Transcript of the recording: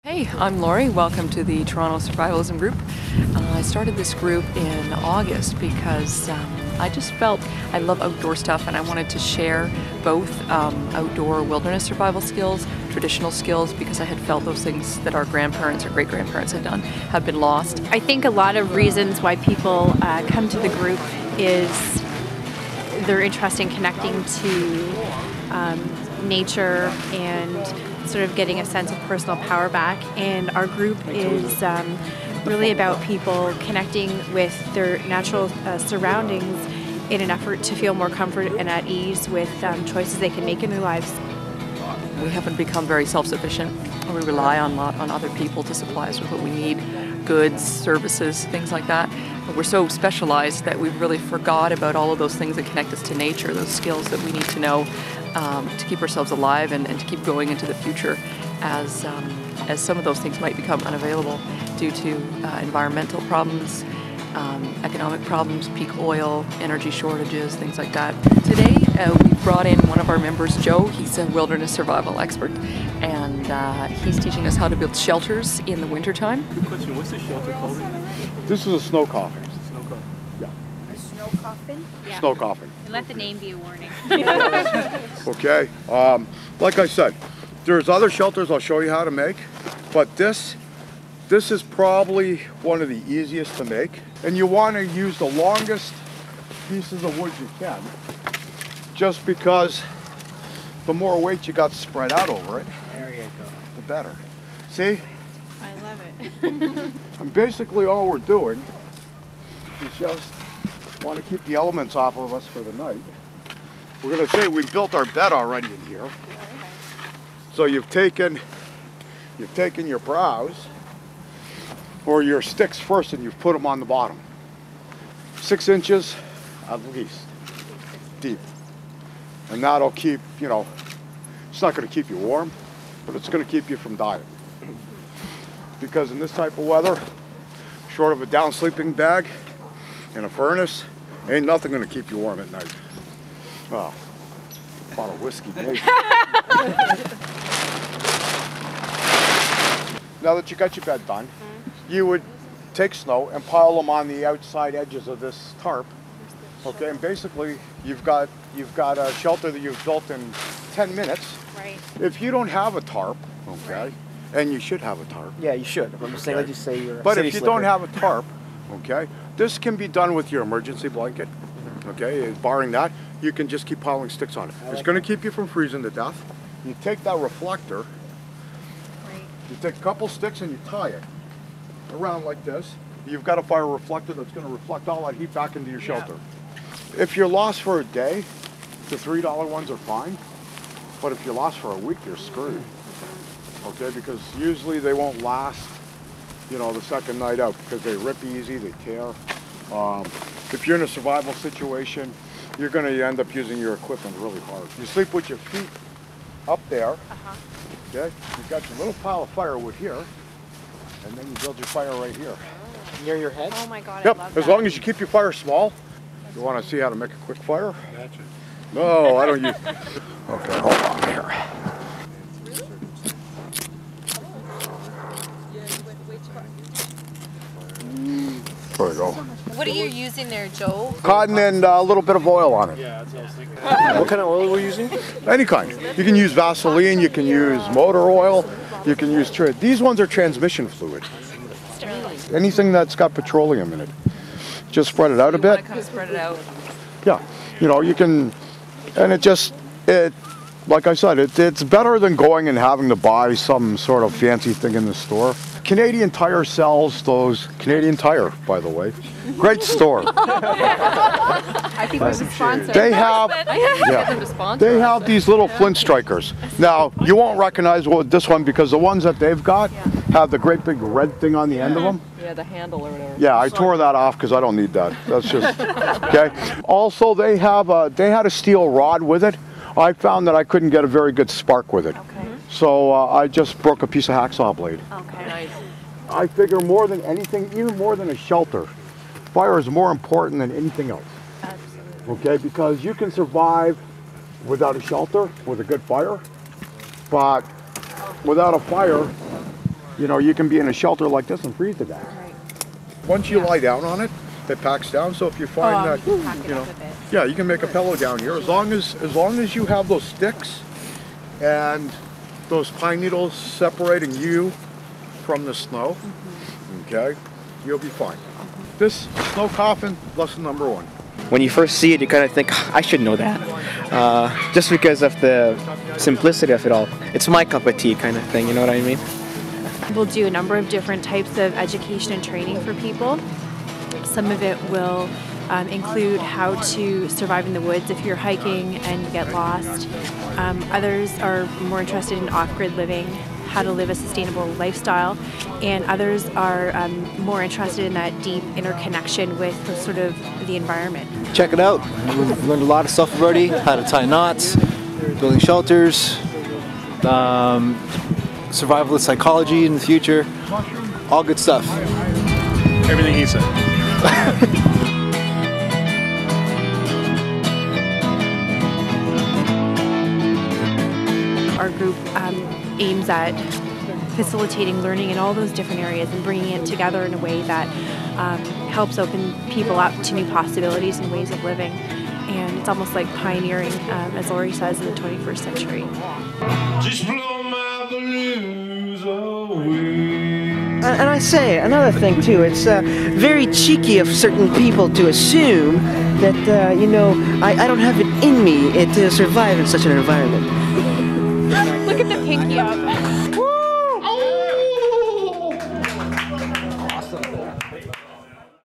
Hey, I'm Lori. Welcome to the Toronto Survivalism group. I started this group in August because I just felt I love outdoor stuff and I wanted to share both outdoor wilderness survival skills, traditional skills, because I had felt those things that our grandparents or great-grandparents had done have been lost. I think a lot of reasons why people come to the group is they're interested in connecting to nature and sort of getting a sense of personal power back, and our group is really about people connecting with their natural surroundings in an effort to feel more comfort and at ease with choices they can make in their lives. We haven't become very self-sufficient. We rely on other people to supply us with what we need, goods, services, things like that. But we're so specialized that we've really forgot about all of those things that connect us to nature, those skills that we need to know to keep ourselves alive and to keep going into the future as some of those things might become unavailable due to environmental problems, economic problems, peak oil, energy shortages, things like that. Today we brought in one of our members, Joe. He's a wilderness survival expert, and he's teaching us how to build shelters in the wintertime. Good question. What's the shelter called? This is a snow coffin. Snow coffin. Yeah. A snow coffin? Yeah. Snow coffin. And let the name be a warning. Okay. Like I said, there's other shelters I'll show you how to make, but this is probably one of the easiest to make. And you want to use the longest pieces of wood you can, just because the more weight you got spread out over it, there you go, the better. See? I love it. And basically all we're doing is just want to keep the elements off of us for the night. We're going to say we built our bed already in here. So you've taken your browse or your sticks first and you've put them on the bottom. 6 inches at least deep. And that'll keep, it's not going to keep you warm, but it's going to keep you from dying. Because in this type of weather, short of a down sleeping bag and a furnace, ain't nothing going to keep you warm at night. Well, a bottle of whiskey, maybe. Now that you got your bed done, you would take snow and pile them on the outside edges of this tarp. Okay, and basically you've got a shelter that you've built in 10 minutes. Right. If you don't have a tarp, okay, and you should have a tarp. Yeah, you should. I'm just saying, like you say, you're a But city if you slicker. don't have a tarp, okay, this can be done with your emergency blanket. Okay, barring that, you can just keep piling sticks on it. It's going to keep you from freezing to death. You take that reflector, Right. you take a couple sticks and you tie it around like this. You've got a fire reflector that's going to reflect all that heat back into your shelter. If you're lost for a day, the $3 ones are fine. But if you're lost for a week, you're screwed. Okay, because usually they won't last, the second night out because they rip easy, they tear. If you're in a survival situation, you're going to end up using your equipment really hard. You sleep with your feet up there, okay? You've got your little pile of firewood here, and then you build your fire right here. Near your head? Oh my God, Yep, I love as that. long as you keep your fire small. You want to see how to make a quick fire? Gotcha. No, I don't use... Okay, hold on here. There we go. What are you using there, Joe? Cotton and a little bit of oil on it. Yeah, that's what I was thinking. What kind of oil were you using? Any kind. You can use Vaseline, you can use motor oil, you can use... These ones are transmission fluid. Anything that's got petroleum in it. Just spread it out a You want bit. to kind of spread it out. Yeah, you can... And like I said, it's better than going and having to buy some sort of fancy thing in the store. Canadian Tire sells those. Canadian Tire, by the way. Great store. I think we're the sponsor. They have... Get them to sponsor They us. have these little flint strikers. Now, you won't recognize this one because the ones that they've got have the great big red thing on the end of them. Yeah, the handle or whatever. Yeah, I tore that off because I don't need that. That's just, okay. Also, they had a steel rod with it. I found that I couldn't get a very good spark with it. Okay. So I just broke a piece of hacksaw blade. Okay. Nice. I figure more than anything, even more than a shelter, fire is more important than anything else. Absolutely. Okay, because you can survive without a shelter with a good fire, but without a fire, You know, you can be in a shelter like this and freeze to death. Right. Once you lie down on it, it packs down. So if you find that, you can pack it you know, up a bit. yeah, you can make a pillow down here as long as you have those sticks and those pine needles separating you from the snow. Okay, you'll be fine. This snow coffin, lesson number 1. When you first see it, you kind of think, I should know that. Just because of the simplicity of it all. It's my cup of tea kind of thing, you know what I mean? We'll do a number of different types of education and training for people. Some of it will include how to survive in the woods if you're hiking and you get lost. Others are more interested in off-grid living, how to live a sustainable lifestyle, and others are more interested in that deep interconnection with sort of the environment. Check it out. We've learned a lot of stuff already, how to tie knots, building shelters, survivalist psychology in the future, all good stuff. Everything he said. Our group aims at facilitating learning in all those different areas and bringing it together in a way that helps open people up to new possibilities and ways of living. And it's almost like pioneering, as Laurie says, in the 21st century. Just blow my blues away. And I say another thing too, it's very cheeky of certain people to assume that, you know, I don't have it in me to survive in such an environment. Look at the pinky up.